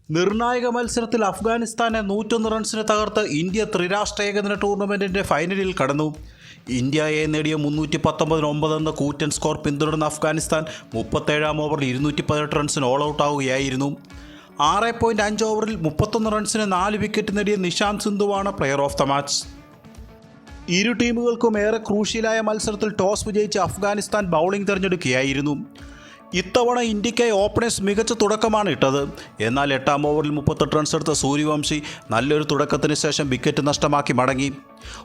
നിർണായക മത്സരത്തിൽ അഫ്ഗാനിസ്ഥാനെ 101 റൺസിന് തകർത്ത് ഇന്ത്യ ത്രിരാഷ്ട്ര ഏകദിന ടൂർണമെൻറ്റിൻ്റെ ഫൈനലിൽ കടന്നു. ഇന്ത്യ എ നേടിയ 319 എന്ന കൂറ്റൻ സ്കോർ പിന്തുടർന്ന അഫ്ഗാനിസ്ഥാൻ 37-ാം ഓവറിൽ 218 റൺസിന് ഓൾ ഔട്ട് ആവുകയായിരുന്നു. 6.5 ഓവറിൽ 31 റൺസിന് 4 വിക്കറ്റ് നേടിയ നിഷാന്ത് സിന്ധുവാണ് പ്ലെയർ ഓഫ് ദ മാച്ച്. ഇരു ടീമുകൾക്കും ഏറെ ക്രൂഷ്യലായ മത്സരത്തിൽ ടോസ് വിജയിച്ച് അഫ്ഗാനിസ്ഥാൻ ബൗളിംഗ് തിരഞ്ഞെടുക്കുകയായിരുന്നു. ഇത്തവണ ഇന്ത്യക്കായി ഓപ്പണേഴ്സ് മികച്ച തുടക്കമാണ് ഇട്ടത്. എന്നാൽ 8-ാം ഓവറിൽ 38 റൺസ് എടുത്ത സൂര്യവംശി നല്ലൊരു തുടക്കത്തിന് ശേഷം വിക്കറ്റ് നഷ്ടമാക്കി മടങ്ങി.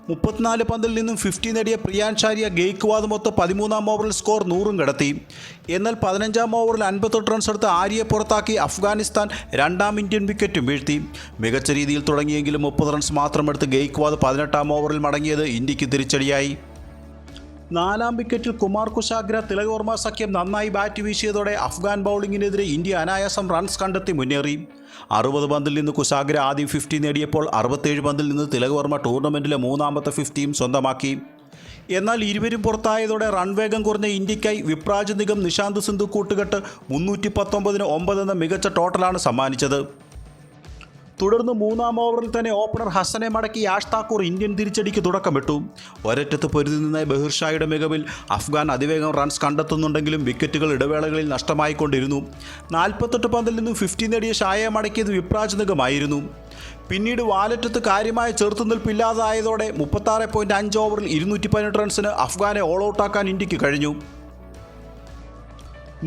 34 പന്തിൽ നിന്നും 50 നേടിയ പ്രിയാൻഷാരിയ ഗെയ്ക്വാദുമൊത്ത് 13-ാം ഓവറിൽ സ്കോർ 100 കടത്തി. എന്നാൽ 15-ാം ഓവറിൽ 58 റൺസ് എടുത്ത് ആര്യയെ പുറത്താക്കി അഫ്ഗാനിസ്ഥാൻ 2-ാം ഇന്ത്യൻ വിക്കറ്റും വീഴ്ത്തി. മികച്ച രീതിയിൽ തുടങ്ങിയെങ്കിലും 30 റൺസ് മാത്രമെടുത്ത് ഗെയ്ക്വാദ് 18-ാം ഓവറിൽ മടങ്ങിയത് ഇന്ത്യക്ക് തിരിച്ചടിയായി. 4-ാം വിക്കറ്റിൽ കുമാർ കുശാഗ്ര തിലക് വർമ്മ സഖ്യം നന്നായി ബാറ്റ് വീശിയതോടെ അഫ്ഗാൻ ബൗളിങ്ങിനെതിരെ ഇന്ത്യ അനായാസം റൺസ് കണ്ടെത്തി മുന്നേറി. 60 പന്തിൽ നിന്ന് കുശാഗ്ര ആദ്യം 50 നേടിയപ്പോൾ 67 പന്തിൽ നിന്ന് തിലക് വർമ്മ ടൂർണമെൻറ്റിലെ 3-ാമത്തെ 50യും സ്വന്തമാക്കി. എന്നാൽ ഇരുവരും പുറത്തായതോടെ റൺ വേഗം കുറഞ്ഞ ഇന്ത്യക്കായി വിപ്രാജ് നിഗം നിഷാന്ത് സിന്ധു കൂട്ടുകെട്ട് 319-9 എന്ന മികച്ച ടോട്ടലാണ് സമ്മാനിച്ചത്. തുടർന്ന് 3-ാം ഓവറിൽ തന്നെ ഓപ്പണർ ഹസനെ മടക്കി യാഷ് താക്കൂർ ഇന്ത്യൻ തിരിച്ചടിക്ക് തുടക്കമിട്ടു. ഒരറ്റത്ത് പൊരുതി നിന്ന ബഹിർ ഷായുടെ മികവിൽ അഫ്ഗാൻ അതിവേഗം റൺസ് കണ്ടെത്തുന്നുണ്ടെങ്കിലും വിക്കറ്റുകൾ ഇടവേളകളിൽ നഷ്ടമായിക്കൊണ്ടിരുന്നു. 48 പന്തിൽ നിന്നും 50 നേടിയ ഷായെ മടക്കിയത് വിപ്രാജ് നിഗമായിരുന്നു. പിന്നീട് വാലറ്റത്ത് കാര്യമായ ചെറുത്തുനിൽപ്പില്ലാതായതോടെ 36.5 ഓവറിൽ 218 റൺസിന് അഫ്ഗാനെ ഓൾ ഔട്ടാക്കാൻ ഇന്ത്യക്ക് കഴിഞ്ഞു.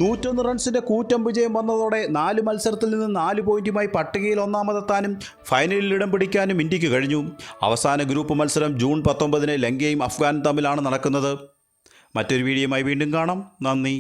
101 റൺസിൻ്റെ കൂറ്റൻ വിജയം വന്നതോടെ 4 മത്സരത്തിൽ നിന്ന് 4 പോയിന്റുമായി പട്ടികയിൽ ഒന്നാമതെത്താനും ഫൈനലിൽ ഇടം പിടിക്കാനും ഇന്ത്യക്ക് കഴിഞ്ഞു. അവസാന ഗ്രൂപ്പ് മത്സരം ജൂൺ 19-ന് ലങ്കയും അഫ്ഗാനും തമ്മിലാണ് നടക്കുന്നത്. മറ്റൊരു വീഡിയോയുമായി വീണ്ടും കാണാം. നന്ദി.